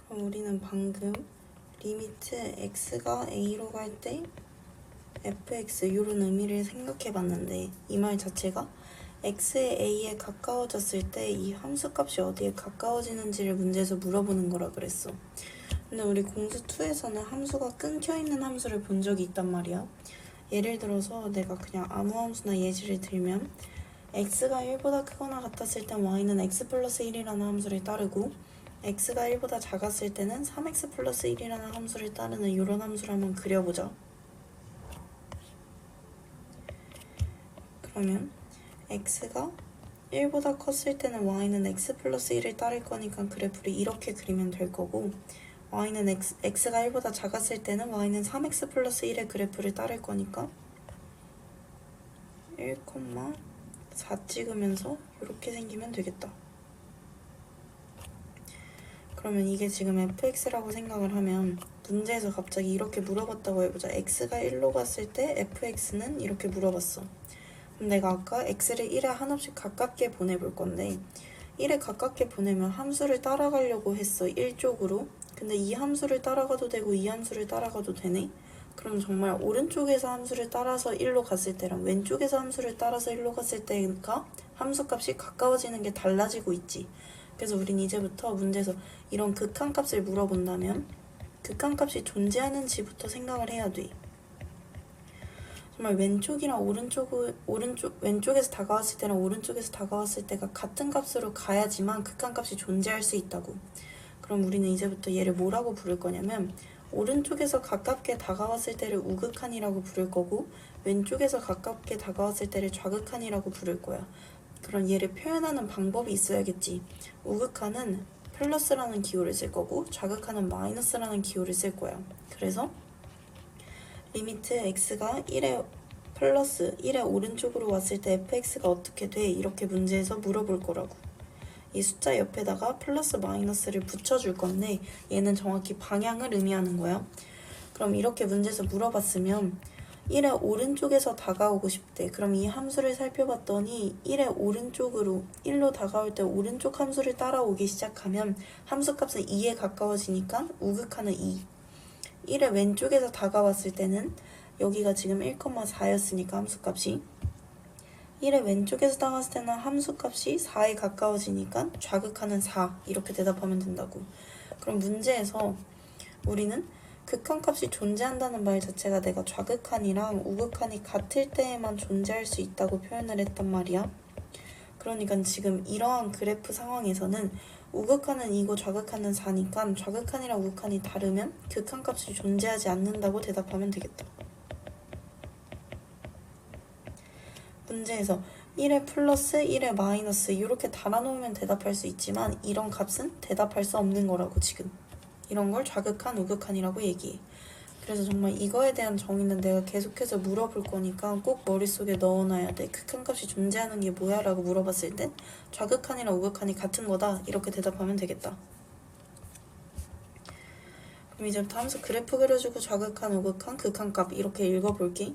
그럼 우리는 방금 리미트 x가 a로 갈 때 fx 이런 의미를 생각해 봤는데 이 말 자체가 x의 a에 가까워졌을 때 이 함수값이 어디에 가까워지는지를 문제에서 물어보는 거라 그랬어. 근데 우리 공수 2에서는 함수가 끊겨있는 함수를 본 적이 있단 말이야. 예를 들어서 내가 그냥 아무 함수나 예시를 들면 x가 1보다 크거나 같았을 땐 y는 x 플러스 1이라는 함수를 따르고 x가 1보다 작았을 때는 3x 플러스 1이라는 함수를 따르는 이런 함수를 한번 그려보자. 그러면 x가 1보다 컸을 때는 y는 x 플러스 1을 따를 거니까 그래프를 이렇게 그리면 될 거고 y는 x가 1보다 작았을 때는 y는 3x 플러스 1의 그래프를 따를 거니까 1,4 찍으면서 이렇게 생기면 되겠다. 그러면 이게 지금 fx라고 생각을 하면 문제에서 갑자기 이렇게 물어봤다고 해보자. x가 1로 갔을 때 fx는 이렇게 물어봤어. 그럼 내가 아까 x를 1에 한없이 가깝게 보내볼 건데 1에 가깝게 보내면 함수를 따라가려고 했어. 1쪽으로. 근데 이 함수를 따라가도 되고 이 함수를 따라가도 되네? 그럼 정말 오른쪽에서 함수를 따라서 1로 갔을 때랑 왼쪽에서 함수를 따라서 1로 갔을 때가 함수값이 가까워지는 게 달라지고 있지. 그래서 우린 이제부터 문제에서 이런 극한값을 물어본다면 극한값이 존재하는지부터 생각을 해야 돼. 정말 왼쪽이랑 왼쪽에서 다가왔을 때랑 오른쪽에서 다가왔을 때가 같은 값으로 가야지만 극한값이 존재할 수 있다고. 그럼 우리는 이제부터 얘를 뭐라고 부를 거냐면 오른쪽에서 가깝게 다가왔을 때를 우극한이라고 부를 거고 왼쪽에서 가깝게 다가왔을 때를 좌극한이라고 부를 거야. 그럼 얘를 표현하는 방법이 있어야겠지. 우극한은 플러스라는 기호를 쓸 거고 좌극한은 마이너스라는 기호를 쓸 거야. 그래서 리미트 x가 1에 플러스 1의 오른쪽으로 왔을 때 fx가 어떻게 돼? 이렇게 문제에서 물어볼 거라고. 이 숫자 옆에다가 플러스 마이너스를 붙여줄 건데 얘는 정확히 방향을 의미하는 거야. 그럼 이렇게 문제에서 물어봤으면 1의 오른쪽에서 다가오고 싶대. 그럼 이 함수를 살펴봤더니 1의 오른쪽으로 1로 다가올 때 오른쪽 함수를 따라오기 시작하면 함수값은 2에 가까워지니까 우극하는 2. 1의 왼쪽에서 다가왔을 때는 여기가 지금 1,4였으니까 함수값이 1의 왼쪽에서 다가왔을 때는 함수값이 4에 가까워지니까 좌극하는 4 이렇게 대답하면 된다고. 그럼 문제에서 우리는 극한값이 존재한다는 말 자체가 내가 좌극한이랑 우극한이 같을 때에만 존재할 수 있다고 표현을 했단 말이야. 그러니까 지금 이러한 그래프 상황에서는 우극한은 2고 좌극한은 4니까 좌극한이랑 우극한이 다르면 극한값이 존재하지 않는다고 대답하면 되겠다. 문제에서 1에 플러스, 1에 마이너스 이렇게 달아놓으면 대답할 수 있지만 이런 값은 대답할 수 없는 거라고 지금. 이런 걸 좌극한, 우극한이라고 얘기해. 그래서 정말 이거에 대한 정의는 내가 계속해서 물어볼 거니까 꼭 머릿속에 넣어놔야 돼. 극한값이 존재하는 게 뭐야? 라고 물어봤을 땐 좌극한이랑 우극한이 같은 거다 이렇게 대답하면 되겠다. 그럼 이제부터 함수 그래프 그려주고 좌극한, 우극한, 극한값 이렇게 읽어볼게.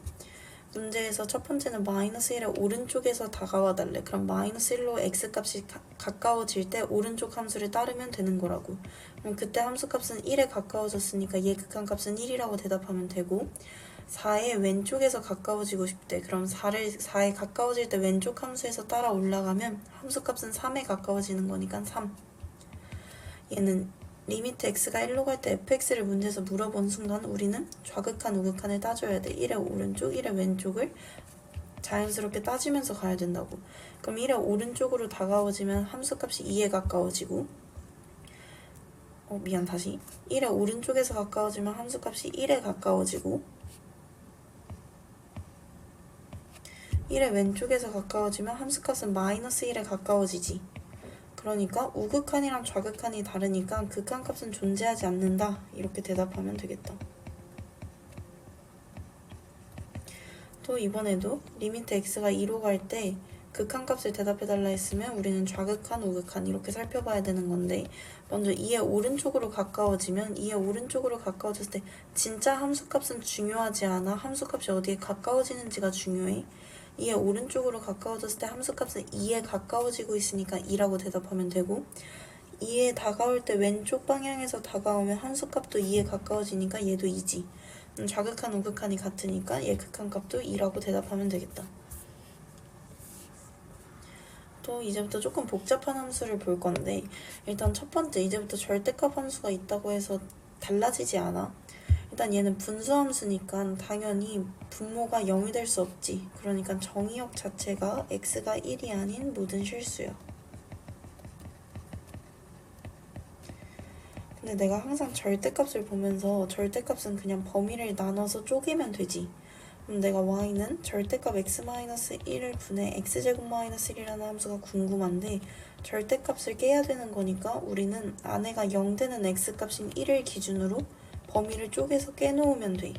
문제에서 첫 번째는 마이너스 1의 오른쪽에서 다가와 달래. 그럼 마이너스 1로 x값이 가까워질 때 오른쪽 함수를 따르면 되는 거라고. 그럼 그때 함수값은 1에 가까워졌으니까 얘 극한값은 1이라고 대답하면 되고 4의 왼쪽에서 가까워지고 싶대. 그럼 4에 가까워질 때 왼쪽 함수에서 따라 올라가면 함수값은 3에 가까워지는 거니까 3. 얘는 리미트 x가 1로 갈 때 fx를 문제에서 물어본 순간 우리는 좌극한, 우극한을 따져야 돼. 1의 오른쪽, 1의 왼쪽을 자연스럽게 따지면서 가야 된다고. 그럼 1의 오른쪽으로 다가워지면 함수값이 2에 가까워지고 1의 오른쪽에서 가까워지면 함수값이 1에 가까워지고 1의 왼쪽에서 가까워지면 함수값은 마이너스 1에 가까워지지. 그러니까 우극한이랑 좌극한이 다르니까 극한값은 존재하지 않는다 이렇게 대답하면 되겠다. 또 이번에도 리미트 x가 2로 갈 때 극한값을 대답해달라 했으면 우리는 좌극한, 우극한 이렇게 살펴봐야 되는 건데 먼저 2의 오른쪽으로 가까워지면 2의 오른쪽으로 가까워졌을 때 진짜 함수값은 중요하지 않아. 함수값이 어디에 가까워지는지가 중요해. 2의 오른쪽으로 가까워졌을 때 함수값은 2에 가까워지고 있으니까 2라고 대답하면 되고 2에 다가올 때 왼쪽 방향에서 다가오면 함수값도 2에 가까워지니까 얘도 2지. 좌극한 우극한이 같으니까 얘 극한값도 2라고 대답하면 되겠다. 또 이제부터 조금 복잡한 함수를 볼 건데 일단 첫 번째 이제부터 절대값 함수가 있다고 해서 달라지지 않아. 일단 얘는 분수함수니까 당연히 분모가 0이 될 수 없지. 그러니까 정의역 자체가 x가 1이 아닌 모든 실수야. 근데 내가 항상 절대값을 보면서 절대값은 그냥 범위를 나눠서 쪼개면 되지. 그럼 내가 y는 절대값 x-1을 분해 x제곱-1이라는 함수가 궁금한데 절대값을 깨야 되는 거니까 우리는 안에가 0 되는 x값인 1을 기준으로 범위를 쪼개서 깨놓으면 돼.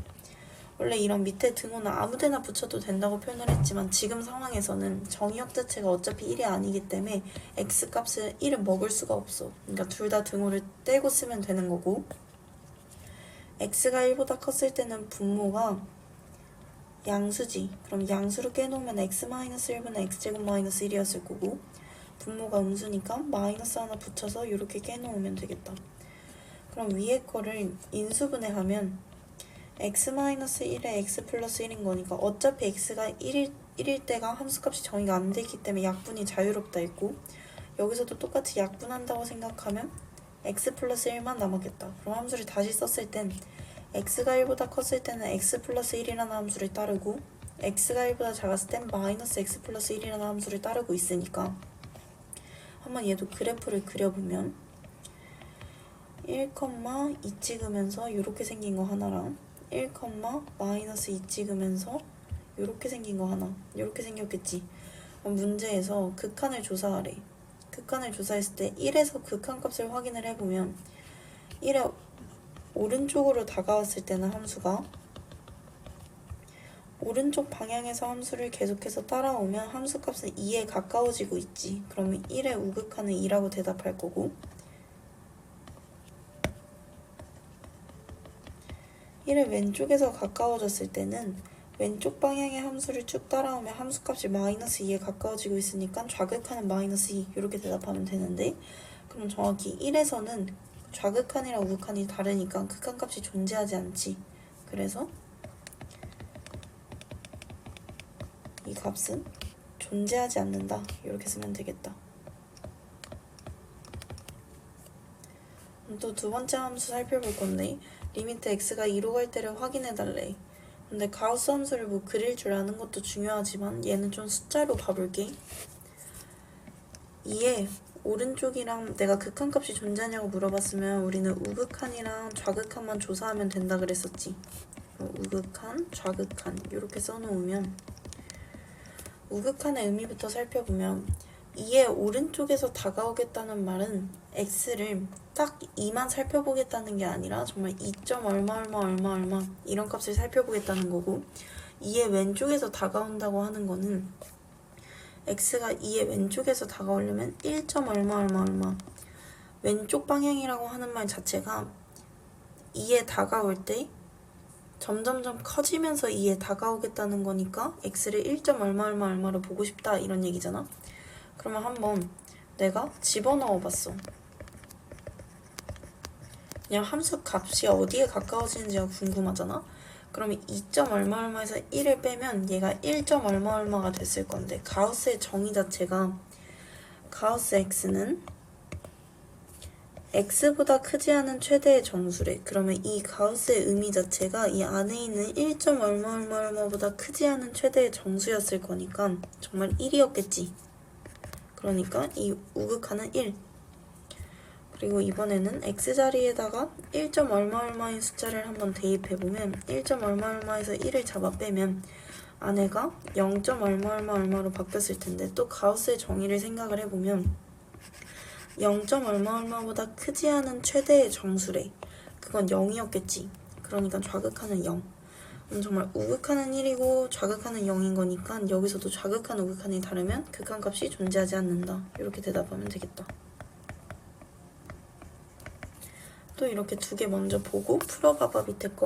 원래 이런 밑에 등호는 아무데나 붙여도 된다고 표현을 했지만 지금 상황에서는 정의역 자체가 어차피 1이 아니기 때문에 x값을 1은 먹을 수가 없어. 그러니까 둘 다 등호를 떼고 쓰면 되는 거고 x가 1보다 컸을 때는 분모가 양수지. 그럼 양수로 깨놓으면 x-1분의 x제곱-1이었을 거고 분모가 음수니까 마이너스 하나 붙여서 이렇게 깨놓으면 되겠다. 그럼 위에 거를 인수분해하면 x-1에 x 플러스 1인 거니까 어차피 x가 1일 때가 함수값이 정의가 안 되기 때문에 약분이 자유롭다 했고 여기서도 똑같이 약분한다고 생각하면 x 플러스 1만 남았겠다. 그럼 함수를 다시 썼을 땐 x가 1보다 컸을 때는 x 플러스 1이라는 함수를 따르고 x가 1보다 작았을 땐 마이너스 x 플러스 1이라는 함수를 따르고 있으니까 한번 얘도 그래프를 그려보면 1, 2 찍으면서 이렇게 생긴 거 하나랑 1, 마이너스 2 찍으면서 이렇게 생긴 거 하나 이렇게 생겼겠지. 그럼 문제에서 극한을 조사하래. 극한을 조사했을 때 1에서 극한값을 확인을 해보면 1의 오른쪽으로 다가왔을 때는 함수가 오른쪽 방향에서 함수를 계속해서 따라오면 함수값은 2에 가까워지고 있지. 그러면 1의 우극한은 2라고 대답할 거고 1의 왼쪽에서 가까워졌을 때는 왼쪽 방향의 함수를 쭉 따라오면 함수값이 마이너스 2에 가까워지고 있으니까 좌극한은 마이너스 2 이렇게 대답하면 되는데 그럼 정확히 1에서는 좌극한이랑 우극한이 다르니까 극한값이 존재하지 않지. 그래서 이 값은 존재하지 않는다. 이렇게 쓰면 되겠다. 또 두 번째 함수 살펴볼 건데 리미트 x가 2로 갈 때를 확인해달래. 근데 가우스 함수를 뭐 그릴 줄 아는 것도 중요하지만 얘는 좀 숫자로 봐볼게. 2에 오른쪽이랑 내가 극한값이 존재하냐고 물어봤으면 우리는 우극한이랑 좌극한만 조사하면 된다 그랬었지. 우극한, 좌극한 이렇게 써놓으면 우극한의 의미부터 살펴보면 2의 오른쪽에서 다가오겠다는 말은 x를 딱 2만 살펴보겠다는 게 아니라 정말 2점 얼마 이런 값을 살펴보겠다는 거고 2의 왼쪽에서 다가온다고 하는 거는 x가 2의 왼쪽에서 다가오려면 1점 얼마 왼쪽 방향이라고 하는 말 자체가 2에 다가올 때 점점점 커지면서 2에 다가오겠다는 거니까 x를 1점 얼마로 보고 싶다 이런 얘기잖아. 그러면 한번 내가 집어넣어 봤어. 그냥 함수 값이 어디에 가까워지는지가 궁금하잖아. 그러면 2점 얼마에서 1을 빼면 얘가 1점 얼마가 됐을 건데 가우스의 정의 자체가 가우스 x는 x보다 크지 않은 최대의 정수래. 그러면 이 가우스의 의미 자체가 이 안에 있는 1점 얼마보다 크지 않은 최대의 정수였을 거니까 정말 1이었겠지. 그러니까 이 우극한은 1. 그리고 이번에는 x자리에다가 1점 얼마인 숫자를 한번 대입해보면 1점 얼마에서 1을 잡아 빼면 안에가 0점 얼마로 바뀌었을 텐데 또 가우스의 정의를 생각을 해보면 0점 얼마보다 크지 않은 최대의 정수래. 그건 0이었겠지. 그러니까 좌극한은 0. 정말 우극한은 1이고 좌극한은 0인 거니까 여기서도 좌극한 우극한이 다르면 극한값이 존재하지 않는다. 이렇게 대답하면 되겠다. 또 이렇게 두 개 먼저 보고 풀어봐봐 밑에 거.